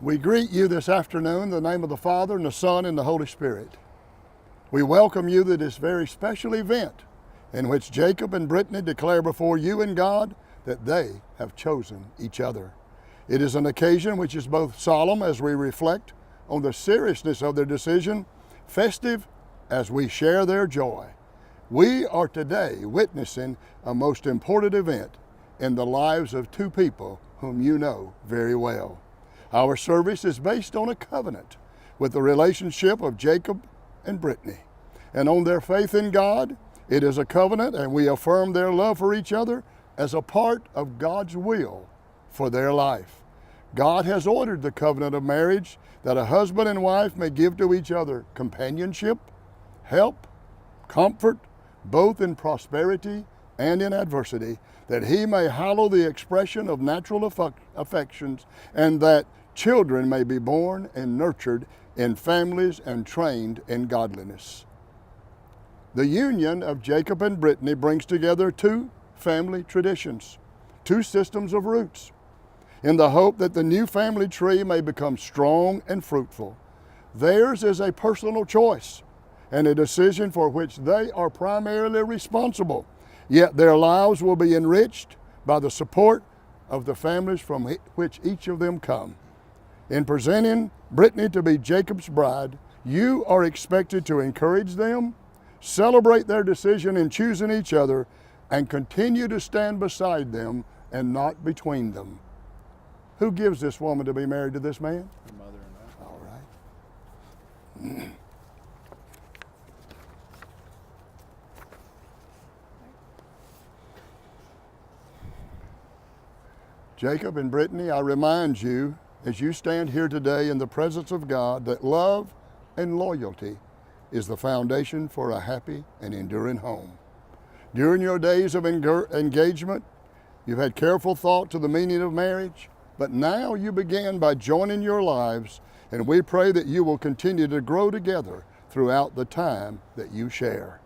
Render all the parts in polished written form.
We greet you this afternoon in the name of the Father, and the Son, and the Holy Spirit. We welcome you to this very special event in which Jacob and Brittany declare before you and God that they have chosen each other. It is an occasion which is both solemn as we reflect on the seriousness of their decision, festive as we share their joy. We are today witnessing a most important event in the lives of two people whom you know very well. Our service is based on a covenant with the relationship of Jacob and Brittany. And on their faith in God, it is a covenant, and we affirm their love for each other as a part of God's will for their life. God has ordered the covenant of marriage that a husband and wife may give to each other companionship, help, comfort, both in prosperity and in adversity, that he may hallow the expression of natural affections, and that children may be born and nurtured in families and trained in godliness. The union of Jacob and Brittany brings together two family traditions, two systems of roots, in the hope that the new family tree may become strong and fruitful. Theirs is a personal choice and a decision for which they are primarily responsible, yet their lives will be enriched by the support of the families from which each of them come. In presenting Brittany to be Jacob's bride, you are expected to encourage them, celebrate their decision in choosing each other, and continue to stand beside them and not between them. Who gives this woman to be married to this man? Her mother and I. All right. Jacob and Brittany, I remind you, as you stand here today in the presence of God, that love and loyalty is the foundation for a happy and enduring home. During your days of engagement, you've had careful thought to the meaning of marriage, but now you begin by joining your lives, and we pray that you will continue to grow together throughout the time that you share.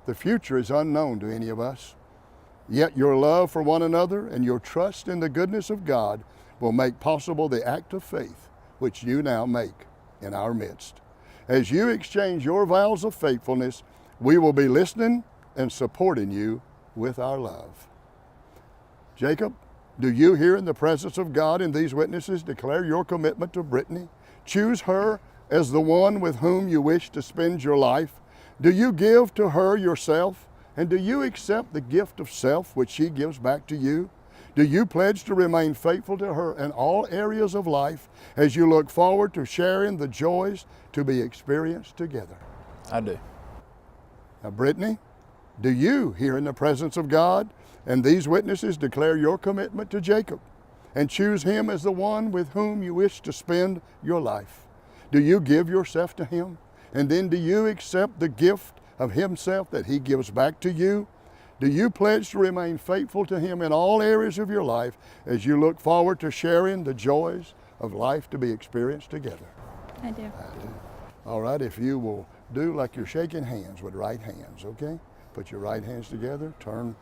The future is unknown to any of us, yet your love for one another and your trust in the goodness of God will make possible the act of faith which you now make in our midst. As you exchange your vows of faithfulness, we will be listening and supporting you with our love. Jacob, do you here in the presence of God and these witnesses declare your commitment to Brittany? Choose her as the one with whom you wish to spend your life? Do you give to her yourself? And do you accept the gift of self which she gives back to you? Do you pledge to remain faithful to her in all areas of life as you look forward to sharing the joys to be experienced together? I do. Now, Brittany, do you here in the presence of God and these witnesses declare your commitment to Jacob and choose him as the one with whom you wish to spend your life? Do you give yourself to him? And then do you accept the gift of himself that he gives back to you? Do you pledge to remain faithful to him in all areas of your life as you look forward to sharing the joys of life to be experienced together? I do. I do. All right, if you will do like you're shaking hands with right hands, okay? Put your right hands together, turn,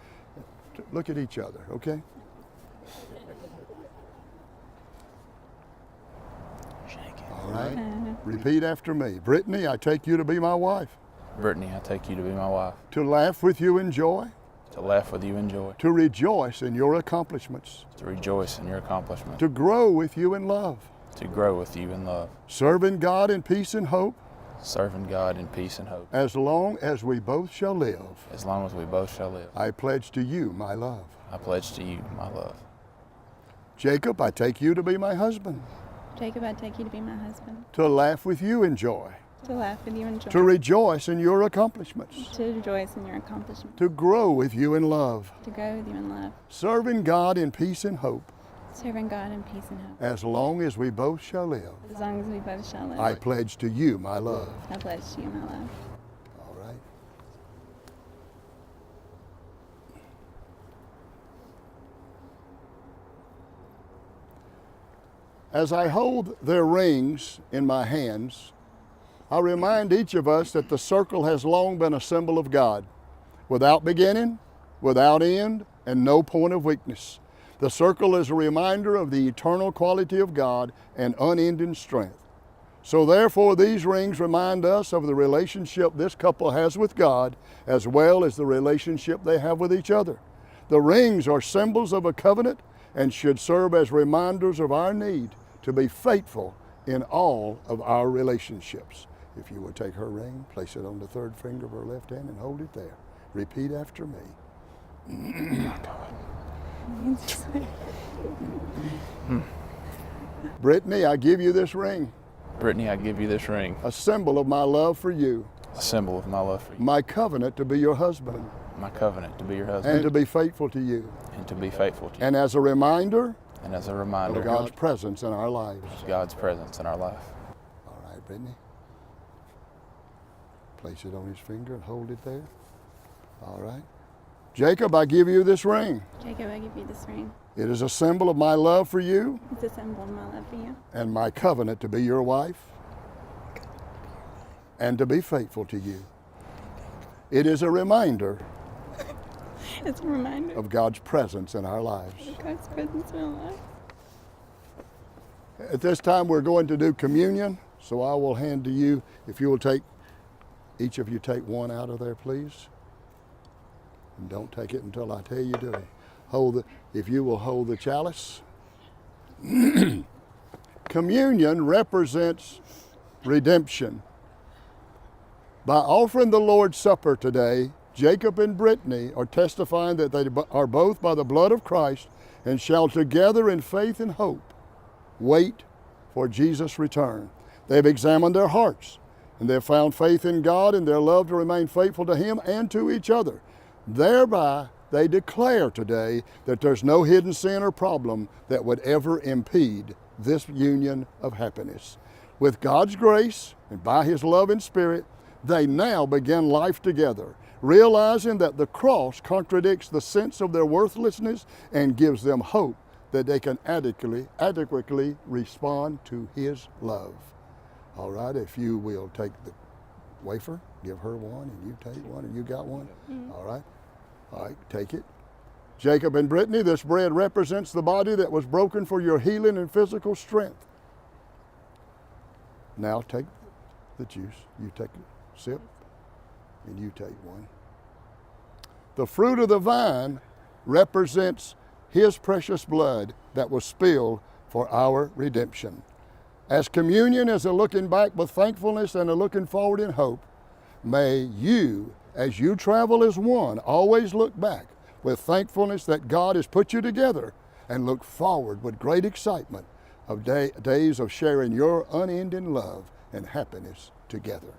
look at each other, okay? All right, repeat after me. Brittany, I take you to be my wife. Brittany, I take you to be my wife. To laugh with you in joy. To laugh with you in joy. To rejoice in your accomplishments. To rejoice in your accomplishments. To grow with you in love. To grow with you in love. Serving God in peace and hope. Serving God in peace and hope. As long as we both shall live. As long as we both shall live. I pledge to you my love. I pledge to you my love. Jacob, I take you to be my husband. Jacob, I take you to be my husband. To laugh with you in joy. To laugh with you in joy. To rejoice in your accomplishments. To rejoice in your accomplishments. To grow with you in love. To grow with you in love. Serving God in peace and hope. Serving God in peace and hope. As long as we both shall live. As long as we both shall live. I pledge to you my love. I pledge to you my love. All right. As I hold their rings in my hands, I remind each of us that the circle has long been a symbol of God, without beginning, without end, and no point of weakness. The circle is a reminder of the eternal quality of God and unending strength. So therefore, these rings remind us of the relationship this couple has with God, as well as the relationship they have with each other. The rings are symbols of a covenant and should serve as reminders of our need to be faithful in all of our relationships. If you would take her ring, place it on the third finger of her left hand and hold it there. Repeat after me. Brittany, I give you this ring, Brittany, I give you this ring, a symbol of my love for you, a symbol of my love for you, my covenant to be your husband, my covenant to be your husband, and to be faithful to you, and to be faithful to you, and as a reminder of God's presence in our lives. God's presence in our life. All right, Brittany. Place it on his finger and hold it there. All right. Jacob, I give you this ring. Jacob, I give you this ring. It is a symbol of my love for you It's a symbol of my love for you. and my covenant to be your wife and to be faithful to you. It is a reminder It's a reminder of God's presence in our lives. of God's presence in our life. At this time, we're going to do communion, so I will hand to you, if you will take, each of you take one out of there, please. And don't take it until I tell you to. If you will hold the chalice. Communion represents redemption. By offering the Lord's Supper today, Jacob and Brittany are testifying that they are both by the blood of Christ and shall together in faith and hope wait for Jesus' return. They've examined their hearts and they've found faith in God and their love to remain faithful to Him and to each other. Thereby, they declare today that there's no hidden sin or problem that would ever impede this union of happiness. With God's grace and by His love and Spirit, they now begin life together, realizing that the cross contradicts the sense of their worthlessness and gives them hope that they can adequately respond to His love. All right, if you will take the wafer, give her one, and you take one, and you got one. Mm-hmm. All right, take it. Jacob and Brittany, this bread represents the body that was broken for your healing and physical strength. Now take the juice. You take a sip, and you take one. The fruit of the vine represents His precious blood that was spilled for our redemption. As communion is a looking back with thankfulness and a looking forward in hope, may you, as you travel as one, always look back with thankfulness that God has put you together and look forward with great excitement of days of sharing your unending love and happiness together.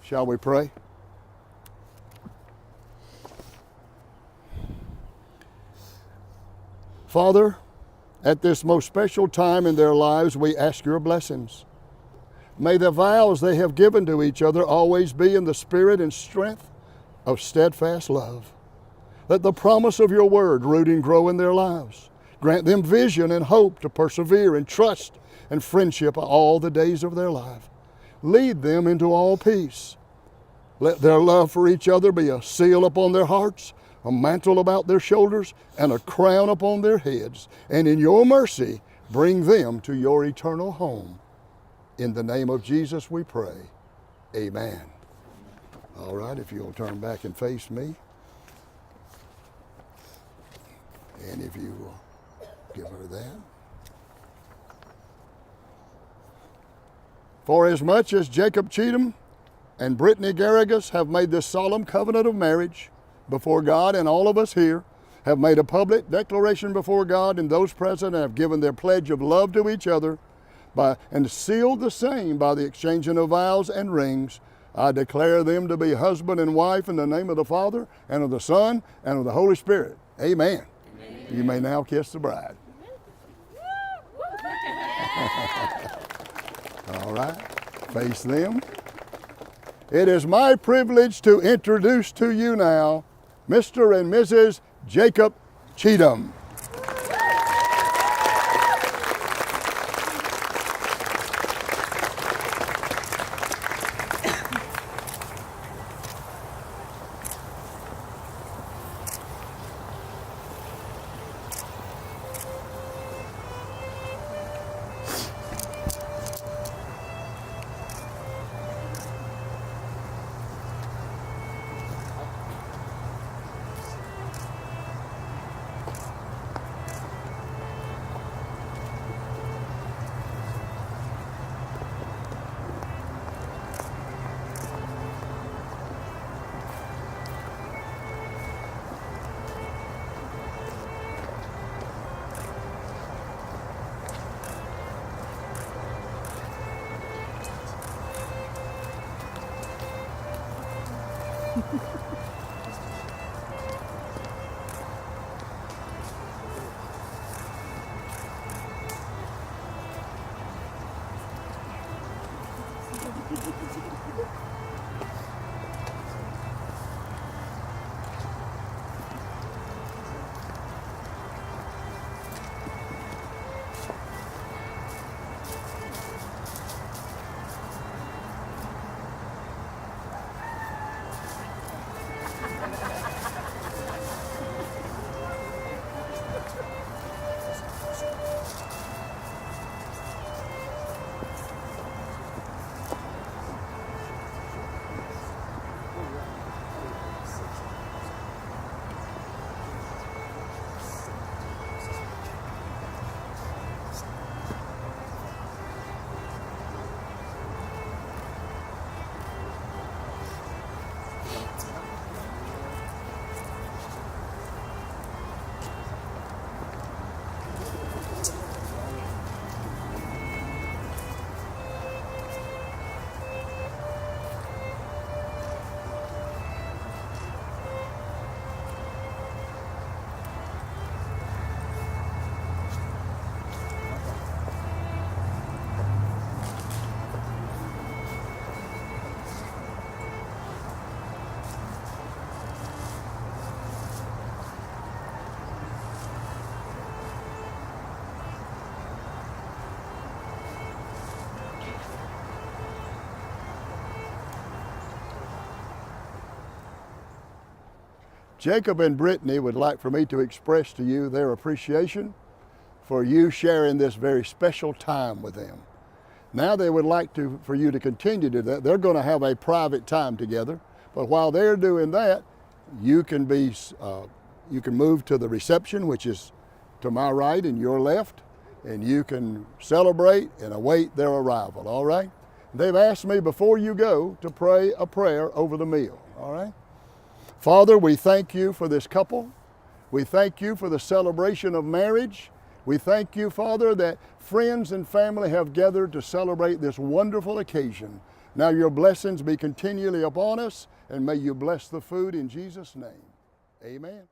Shall we pray? Father, at this most special time in their lives, we ask your blessings. May the vows they have given to each other always be in the spirit and strength of steadfast love. Let the promise of your word root and grow in their lives. Grant them vision and hope to persevere in trust and friendship all the days of their life. Lead them into all peace. Let their love for each other be a seal upon their hearts, a mantle about their shoulders, and a crown upon their heads. And in your mercy, bring them to your eternal home. In the name of Jesus we pray. Amen. All right, if you'll turn back and face me. And if you will give her that. For as much as Jacob Cheatham and Brittany Garrigus have made this solemn covenant of marriage before God, and all of us here have made a public declaration before God, and those present have given their pledge of love to each other and sealed the same by the exchanging of vows and rings, I declare them to be husband and wife in the name of the Father and of the Son and of the Holy Spirit. Amen. Amen. You may now kiss the bride. All right, face them. It is my privilege to introduce to you now Mr. and Mrs. Jacob Cheatham. Jacob and Brittany would like for me to express to you their appreciation for you sharing this very special time with them. Now they would like for you to continue to do that. They're going to have a private time together, but while they're doing that, you can move to the reception, which is to my right and your left, and you can celebrate and await their arrival, all right? They've asked me before you go to pray a prayer over the meal, all right? Father, we thank you for this couple. We thank you for the celebration of marriage. We thank you, Father, that friends and family have gathered to celebrate this wonderful occasion. Now your blessings be continually upon us, and may you bless the food in Jesus' name. Amen.